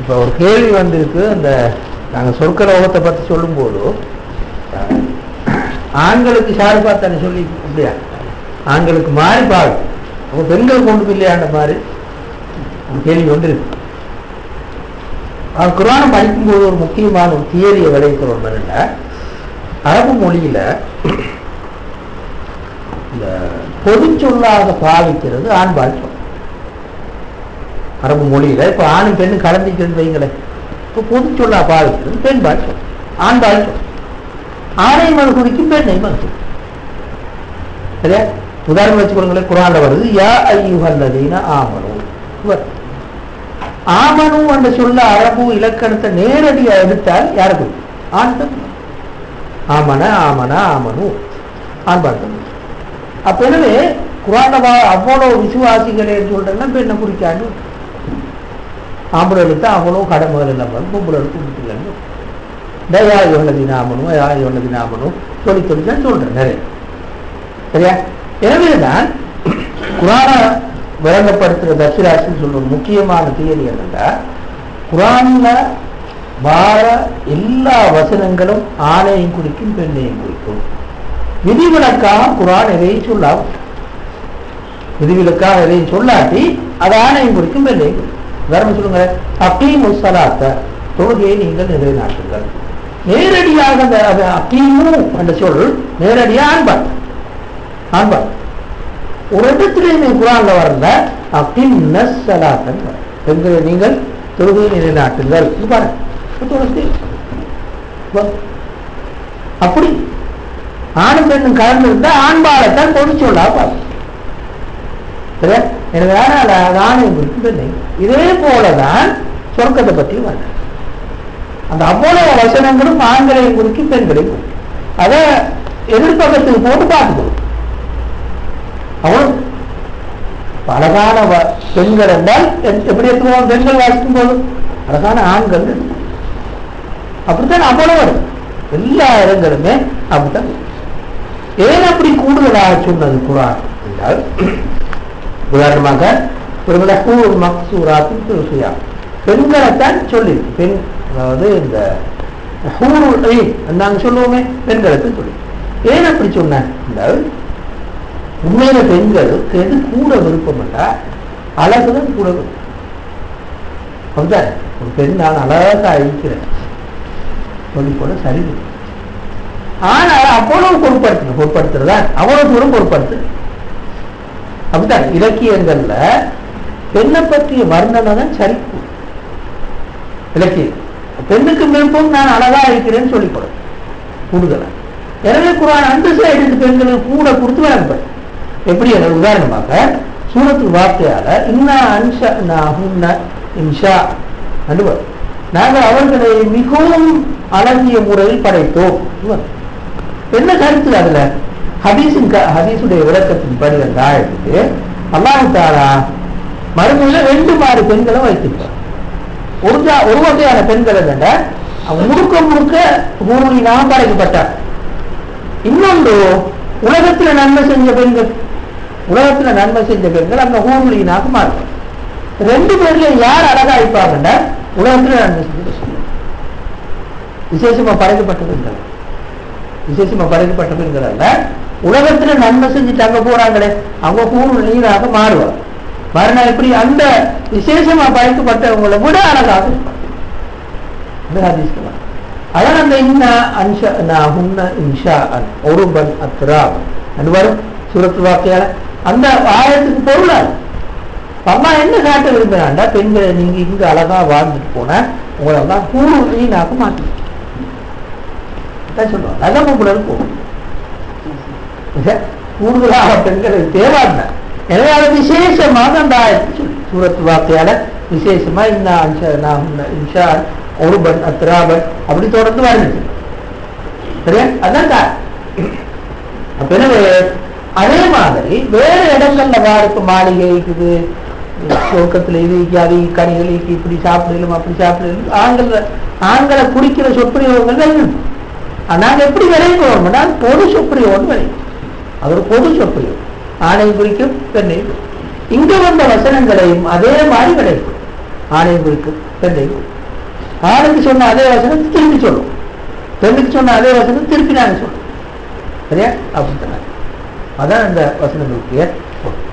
இப்போ ஒரு கேள்வி வந்திருக்கு. அந்த நாங்கள் சொர்க்க லோகத்தை பற்றி சொல்லும்போது ஆண்களுக்கு ஷாருப்பா தானே சொல்லி இல்லையா, ஆண்களுக்கு மாறி பாடு அவங்க பெண்கள் கொண்டு இல்லையாண்ட மாதிரி ஒரு கேள்வி வந்திருக்கு. குர்ஆனை படிக்கும்போது ஒரு முக்கியமான ஒரு தியரியை விளைவிக்கிறோம். என்னன்னா, அரபு மொழியில இந்த பொது சொல்லாக பாவிக்கிறது ஆண்பால் சொல். அரபு மொழியில இப்ப ஆணும் பெண்ணும் கலந்துக்கிறது வைங்களேன், இப்போ பொது சொல்லா பாவிக்கிறது பெண்பால் சொல், ஆண்பால் சொல். ஆணை மறு குறிக்கும் பெண்ணை மறு குறிக்கும். சரியா? உதாரணம் வச்சுக்கொள்ளுங்களேன், குர்ஆன்ல வருது யா அய்யுஹல்லதீன ஆமனு. ஆமனு என்ற சொல்ல அரபு இலக்கணத்தை நேரடியா எடுத்தால் யாருக்கு ஆண் தான். ஆமன ஆமன ஆமனு ஆண்பால். அப்ப எனவே குர்ஆன்ல அவ்வளவு விசுவாசிகளே சொல்றேன்னா பெண்ணை குறிக்காது. ஆம்பளைகளுக்கு அவ்வளவு கடமைகள் இல்லாமல் பொம்பளைகளுக்கு முடிக்கலன்னு தயா யோனதினாமனும் யா யோனதினாமனும் சொல்லி தான் சொல்றேன் நிறைய. சரியா? எனவேதான் குர்ஆனை விளங்கப்படுத்துற தப்சீராசின்னு சொல்ற முக்கியமான தியரி என்னன்னா, குர்ஆன்ல வார எல்லா வசனங்களும் ஆணையும் குறிக்கும் பெண்ணையும் குறிக்கும். விதிவிலக்காக குர்ஆன் எதையும் சொல்லாம, விதிவிலக்காக எதையும் சொல்லாட்டி அது ஆணையும் குறிக்கும் பெண்ணையும் குறிக்கும். உதாரணம் சொல்லுங்க, அகீமு ஸலாத்த, தொழுகையை நீங்கள் நிறைவேற்றுங்கள். நேரடியாக அந்த அகீமு என்ற சொல் நேரடியாக ஆண்பால் ஆண்பால். ஒரு இடத்திலே குர்ஆன்ல வரல அகீம்ன ஸலாத்தன், பெண்களை நீங்கள் தொழுகையை நிறைவேற்றுங்கள். அப்படி ஆணும் பெண்ணும் கலந்து இருந்தா ஆண்பாலைத்தான் பொது சொல்லா பார்க்கும். சரியா? எனவே ஆணையம் குறிக்கும் பெண்ணை. இதே போலதான் சொர்க்கத்தை பற்றி வர அந்த அவ்வளவு வசனங்களும் ஆண்களையும் குறிக்கும் பெண்களையும் குறிக்கும். அதை எதிர்பக்கத்துக்கு போட்டு பார்த்துக்கணும். அவ்வளவு அழகான பெண்கள் என்றால் எப்படி எடுத்துக்கோம்? பெண்கள் வாசிக்கும் போது அழகான ஆண்கள் அப்படித்தான் அவ்வளவு வரும். எல்லா இடங்களுமே அப்படித்தான். ஏன் அப்படி கூடுதலாக சொன்னது குர்ஆன் என்றால், உதாரணமாக ஒரு லஹூர் மக்சூராத்தின் துல்சியா, பெண்களைத்தான் சொல்லியிருக்கு. பெண் அதாவது இந்த ஹூருல் ஐன் நாங்கள் சொல்லுவோமே பெண்களுக்கு சொல்லி. ஏன் அப்படி சொன்னேன் என்றால், உண்மையில பெண்களுக்கு எது கூட விருப்பம் என்றா அழகுதான் கூட விருப்பம். அப்படிதான் ஒரு பெண் நான் அழகா அழிக்கிறேன் சொல்லி போல சரி. ஆனால் அவ்வளவு பொருட்படுத்துறதா அவ்வளவு தூரம் பொருட்படுத்து. அப்படித்தான் இலக்கியங்கள்ல பெண்ணை பற்றிய வர்ணனை தான் சரி. இலக்கியம் பெண்ணுக்கு விருப்பம் நான் அழகா இருக்கிறேன்னு சொல்லி போட கூடுதலா. எனவே குர்ஆன் அந்த சைடு பெண்களுக்கு கூட கொடுத்து வழங்கப்படும். எப்படி? உதாரணமாக சூரத்து வார்த்தையால இன்னா அன்ஷஅனாஹுன்ன இன்ஷா அனுபவம், நாங்கள் அவர்களை மிகவும் அழகிய முறையில் படைத்தோம். என்ன கருத்து? அதுல ஹதீஸுடைய விளக்கத்தின் படி அந்த ஆயத்துக்கு அல்லாஹ் தஆலா மறுமையில 2 மாறு பெண்களை வைத்திருப்பார். ஒரு வகையான பெண்கள் என்னன்னா முழுக்க முழுக்க ஹூருலினாக படைக்கப்பட்டார். இன்னொன்று உலகத்துல நன்மை செஞ்ச பெண்கள், உலகத்துல நன்மை செஞ்ச பெண்கள் அந்த ஹூருலினாக மாறுவார். 2 பேர்ல யார் அழகா இருப்பாங்கன்னா உலகத்துல நன்மை செஞ்ச விசேஷமா படைக்கப்பட்ட பெண்கள், விசேஷமா படைக்கப்பட்ட பெண்கள் அல்ல, உலகத்துல நன்மை செஞ்சுட்டு அங்க போறாங்களே அவங்க ஹூருலினாக மாறுவார். மரணா எப்படி அந்த விசேஷமா படைக்கப்பட்டவங்களை விட அழகாக இருப்பார். அதான் அந்த இன்னா அன்ஷஅனாஹுன்ன இன்ஷாஅன் உருபன் அத்ராப் அது வரும் சூரத்து வார்த்தையால. அந்த ஆயத்துக்கு பொருளாது அல்லாஹ் என்ன காட்ட விரும்புறாண்டா, பெண்களை நீங்க இங்க அழகா வாழ்ந்துட்டு போன உங்களை எல்லாம் ஹூருலினாக மாற்றி சொல்லுவாங்க. அதான் பொம்பளை போகும் கூடுதலாக பெண்களுக்கு தேவாங்க. எனவே அதை விசேஷமாக அந்த ஆயத்து சூரத்து வார்த்தையால விசேஷமா இன்னா அன்ஷஅனாஹுன்ன இன்ஷாஅன் உருபன் அத்ராபன் அப்படி தொடர்ந்து வருது. சரியா? அதான் அப்ப எனவே அதே மாதிரி வேற இடங்கள்ல வாருக்கு மாளிகை இருக்குது, சொர்க்கத்துல இது அது கனிகள் இப்படி சாப்பிடலும் அப்படி சாப்பிடலும் ஆண்களை குடிக்கிற சொற்பிரயோகங்கள் நாங்க எப்படி விளைவிக்கிறோம்னா பொது சொற்பிரயோகம் விளைவிக்கும். அது ஒரு பொது சொற்பிரயோகம். ஆணையம் குறிக்கும் பெண்ணையும் இங்க வந்த வசனங்களையும் அதே மாதிரி விளைவிக்கும். ஆணையம் குறிக்கும் பெண்ணையும் ஆணுக்கு சொன்ன அதே வசனத்தை திருப்பி சொல்லும், பெண்ணுக்கு சொன்ன அதே வசனத்தை திருப்பி நாங்கள் சொல்லுவோம். சரியா? அப்படின்னு சொன்னாங்க. அதான் இந்த வசனங்களுடைய பொருள்.